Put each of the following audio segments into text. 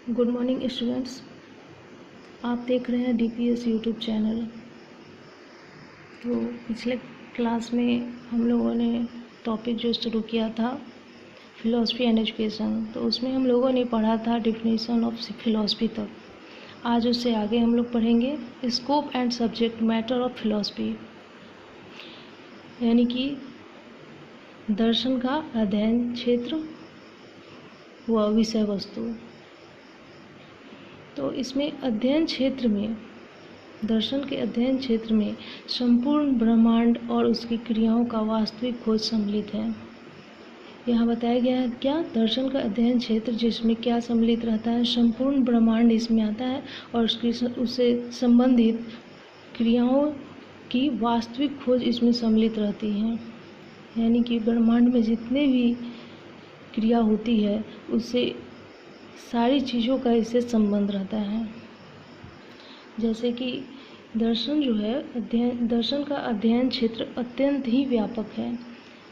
Good morning students. आप देख रहे हैं डीपीएस यूट्यूब चैनल। तो पिछले क्लास में हम लोगों ने टॉपिक जो शुरू किया था फिलॉसफी एंड एजुकेशन, तो उसमें हम लोगों ने पढ़ा था डिफिनीशन ऑफ फिलॉसफी तक। आज उससे आगे हम लोग पढ़ेंगे scope and subject matter of philosophy, यानी कि दर्शन का अध्ययन क्षेत्र व विषय वस्तु। तो इसमें अध्ययन क्षेत्र में, दर्शन के अध्ययन क्षेत्र में संपूर्ण ब्रह्मांड और उसकी क्रियाओं का वास्तविक खोज सम्मिलित है। यहाँ बताया गया है क्या, दर्शन का अध्ययन क्षेत्र जिसमें क्या सम्मिलित रहता है, संपूर्ण ब्रह्मांड इसमें आता है और उससे संबंधित क्रियाओं की वास्तविक खोज इसमें सम्मिलित रहती है। यानी कि ब्रह्मांड में जितने भी क्रिया होती है उससे सारी चीज़ों का इससे संबंध रहता है। जैसे कि दर्शन जो है दर्शन का अध्ययन क्षेत्र अत्यंत ही व्यापक है।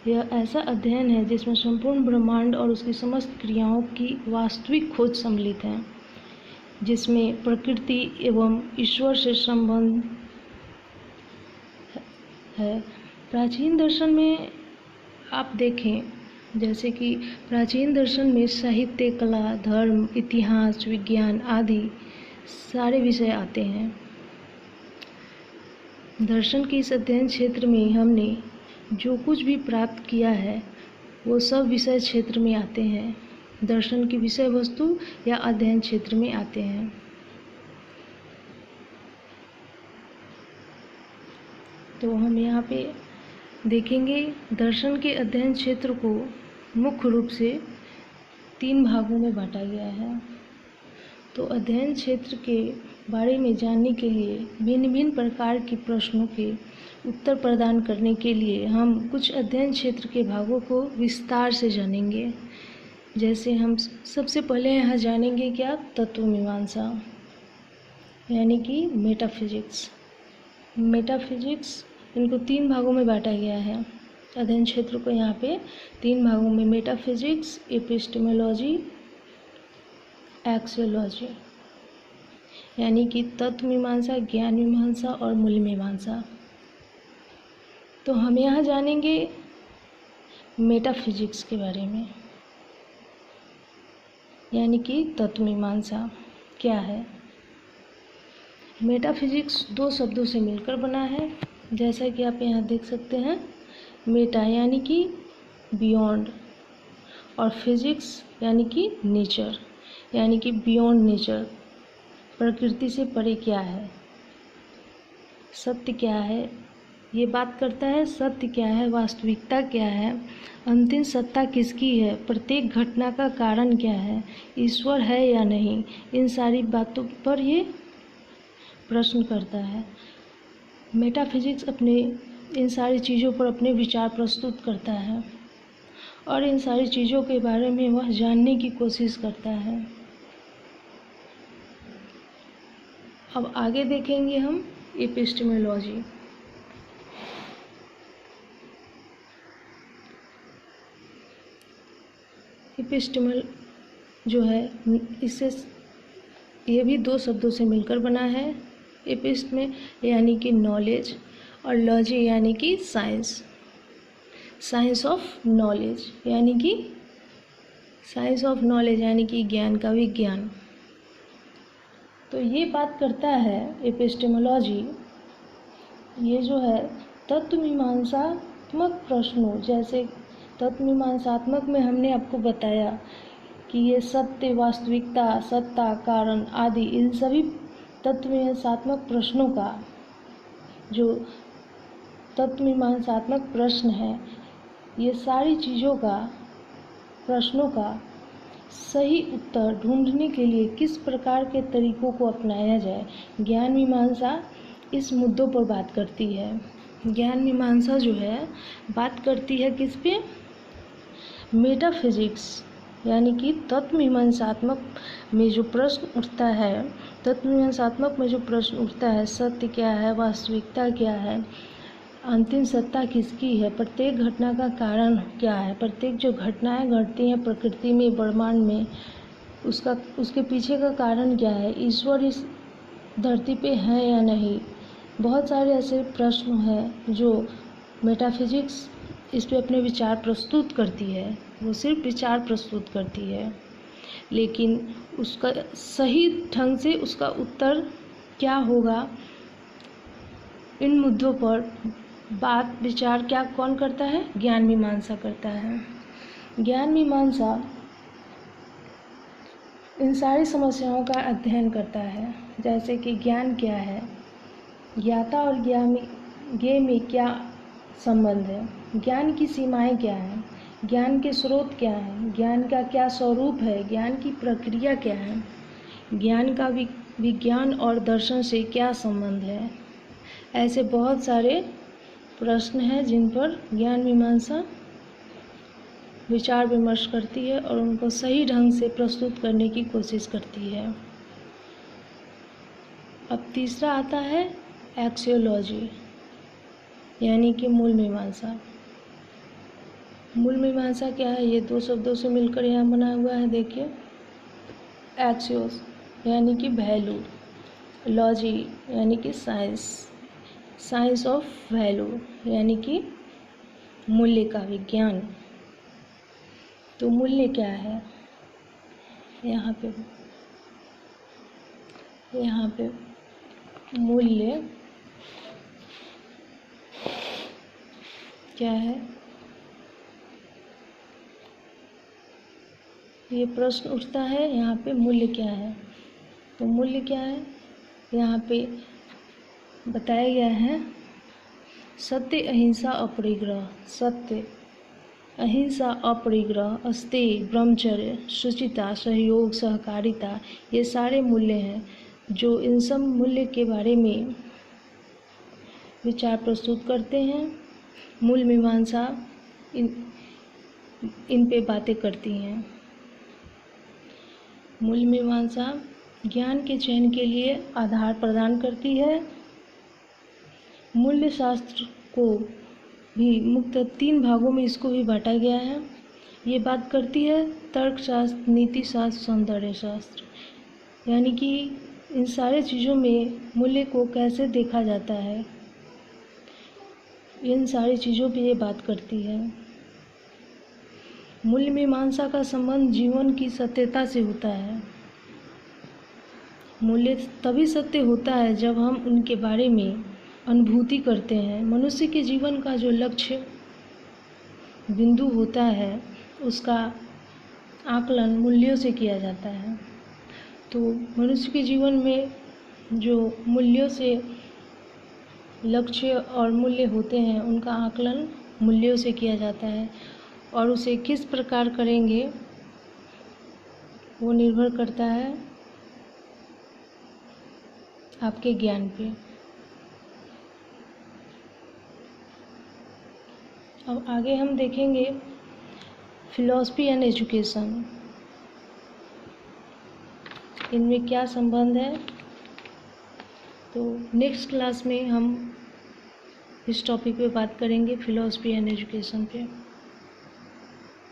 यह ऐसा अध्ययन है जिसमें संपूर्ण ब्रह्मांड और उसकी समस्त क्रियाओं की वास्तविक खोज सम्मिलित है, जिसमें प्रकृति एवं ईश्वर से संबंध है। प्राचीन दर्शन में आप देखें, जैसे कि प्राचीन दर्शन में साहित्य, कला, धर्म, इतिहास, विज्ञान आदि सारे विषय आते हैं। दर्शन के इस अध्ययन क्षेत्र में हमने जो कुछ भी प्राप्त किया है वो सब विषय क्षेत्र में आते हैं, दर्शन की विषय वस्तु या अध्ययन क्षेत्र में आते हैं। तो हम यहाँ पे देखेंगे दर्शन के अध्ययन क्षेत्र को मुख्य रूप से 3 भागों में बांटा गया है। तो अध्ययन क्षेत्र के बारे में जानने के लिए भिन्न भिन्न प्रकार के प्रश्नों के उत्तर प्रदान करने के लिए हम कुछ अध्ययन क्षेत्र के भागों को विस्तार से जानेंगे। जैसे हम सबसे पहले यहाँ जानेंगे क्या, तत्व मीमांसा, यानी कि मेटाफिजिक्स। मेटाफिजिक्स, इनको 3 भागों में बांटा गया है। अध्ययन क्षेत्र को यहाँ पे 3 भागों में, मेटाफिजिक्स, एपिस्टेमोलॉजी, एक्सियोलॉजी, यानी कि तत्व मीमांसा, ज्ञान मीमांसा और मूल्य मीमांसा। तो हम यहाँ जानेंगे मेटाफिजिक्स के बारे में, यानी कि तत्व मीमांसा क्या है। मेटाफिजिक्स 2 शब्दों से मिलकर बना है, जैसा कि आप यहाँ देख सकते हैं। मेटा यानी कि बियॉन्ड और फिजिक्स यानी कि नेचर, यानी कि बियॉन्ड नेचर, प्रकृति से परे क्या है, सत्य क्या है, ये बात करता है। सत्य क्या है, वास्तविकता क्या है, अंतिम सत्ता किसकी है, प्रत्येक घटना का कारण क्या है, ईश्वर है या नहीं, इन सारी बातों पर ये प्रश्न करता है। मेटाफिजिक्स इन सारी चीज़ों पर अपने विचार प्रस्तुत करता है और इन सारी चीज़ों के बारे में वह जानने की कोशिश करता है। अब आगे देखेंगे हम एपिस्टेमोलॉजी। एपिस्टेमल जो है, इससे ये भी 2 शब्दों से मिलकर बना है। एपिस्ट में यानी कि नॉलेज और लॉजी यानी कि साइंस, साइंस ऑफ नॉलेज, यानी कि साइंस ऑफ नॉलेज यानी कि ज्ञान का विज्ञान। तो ये बात करता है एपिस्टेमोलॉजी, ये जो है तत्व मीमांसात्मक प्रश्नों, जैसे तत्व मीमांसात्मक में हमने आपको बताया कि ये सत्य, वास्तविकता, सत्ता, कारण आदि, इन सभी तत्व मीमांसात्मक प्रश्नों का, जो तत्व मीमांसात्मक प्रश्न है, ये सारी चीज़ों का, प्रश्नों का सही उत्तर ढूंढने के लिए किस प्रकार के तरीकों को अपनाया जाए, ज्ञान मीमांसा इस मुद्दों पर बात करती है। ज्ञान मीमांसा जो है बात करती है किस पे, मेटाफिजिक्स, यानी कि तत्व मीमांसात्मक में जो प्रश्न उठता है, तत्व मीमांसात्मक में जो प्रश्न उठता है, सत्य क्या है, वास्तविकता क्या है, अंतिम सत्ता किसकी है, प्रत्येक घटना का कारण क्या है, प्रत्येक जो घटनाएं घटती हैं प्रकृति में, ब्रह्मांड में, उसके पीछे का कारण क्या है, ईश्वर इस धरती पे है या नहीं। बहुत सारे ऐसे प्रश्न हैं जो मेटाफिजिक्स इस पे अपने विचार प्रस्तुत करती है। वो सिर्फ विचार प्रस्तुत करती है, लेकिन उसका सही ढंग से उसका उत्तर क्या होगा, इन मुद्दों पर बात विचार क्या कौन करता है, ज्ञान मीमांसा करता है। ज्ञान मीमांसा इन सारी समस्याओं का अध्ययन करता है, जैसे कि ज्ञान क्या है, ज्ञाता और ज्ञेय में क्या संबंध है, ज्ञान की सीमाएं क्या हैं, ज्ञान के स्रोत क्या हैं, ज्ञान का क्या स्वरूप है, ज्ञान की प्रक्रिया क्या है, ज्ञान का विज्ञान और दर्शन से क्या संबंध है। ऐसे बहुत सारे प्रश्न हैं जिन पर ज्ञान मीमांसा विचार विमर्श करती है और उनको सही ढंग से प्रस्तुत करने की कोशिश करती है। अब तीसरा आता है एक्सियोलॉजी, यानी कि मूल मीमांसा। मूल मीमांसा क्या है, ये दो शब्दों से मिलकर यहाँ बना हुआ है। देखिए, एक्सियोस यानी कि वैल्यू, लॉजी यानी कि साइंस, साइंस ऑफ वैल्यू यानी कि मूल्य का विज्ञान। तो मूल्य क्या है, यहाँ पे मूल्य क्या है, ये प्रश्न उठता है यहाँ पे, मूल्य क्या है। तो मूल्य क्या है, यहाँ पे बताया गया है, सत्य अहिंसा अपरिग्रह, सत्य अहिंसा अपरिग्रह, अस्तेय, ब्रह्मचर्य, शुचिता, सहयोग, सहकारिता, ये सारे मूल्य हैं जो इन सब मूल्य के बारे में विचार प्रस्तुत करते हैं। मूल मीमांसा इन पे बातें करती हैं। मूल मीमांसा ज्ञान के चयन के लिए आधार प्रदान करती है। मूल्य शास्त्र को भी मुख्यतः 3 भागों में इसको भी बांटा गया है। ये बात करती है तर्कशास्त्र, नीति शास्त्र, सौंदर्य शास्त्र, यानी कि इन सारे चीज़ों में मूल्य को कैसे देखा जाता है, इन सारी चीज़ों पे ये बात करती है। मूल्य मीमांसा का संबंध जीवन की सत्यता से होता है। मूल्य तभी सत्य होता है जब हम उनके बारे में अनुभूति करते हैं। मनुष्य के जीवन का जो लक्ष्य बिंदु होता है उसका आकलन मूल्यों से किया जाता है। तो मनुष्य के जीवन में जो मूल्यों से लक्ष्य और मूल्य होते हैं उनका आकलन मूल्यों से किया जाता है, और उसे किस प्रकार करेंगे वो निर्भर करता है आपके ज्ञान पे। अब आगे हम देखेंगे फिलॉसफी एंड एजुकेशन, इनमें क्या संबंध है। तो नेक्स्ट क्लास में हम इस टॉपिक पे बात करेंगे, फिलॉसफी एंड एजुकेशन पे।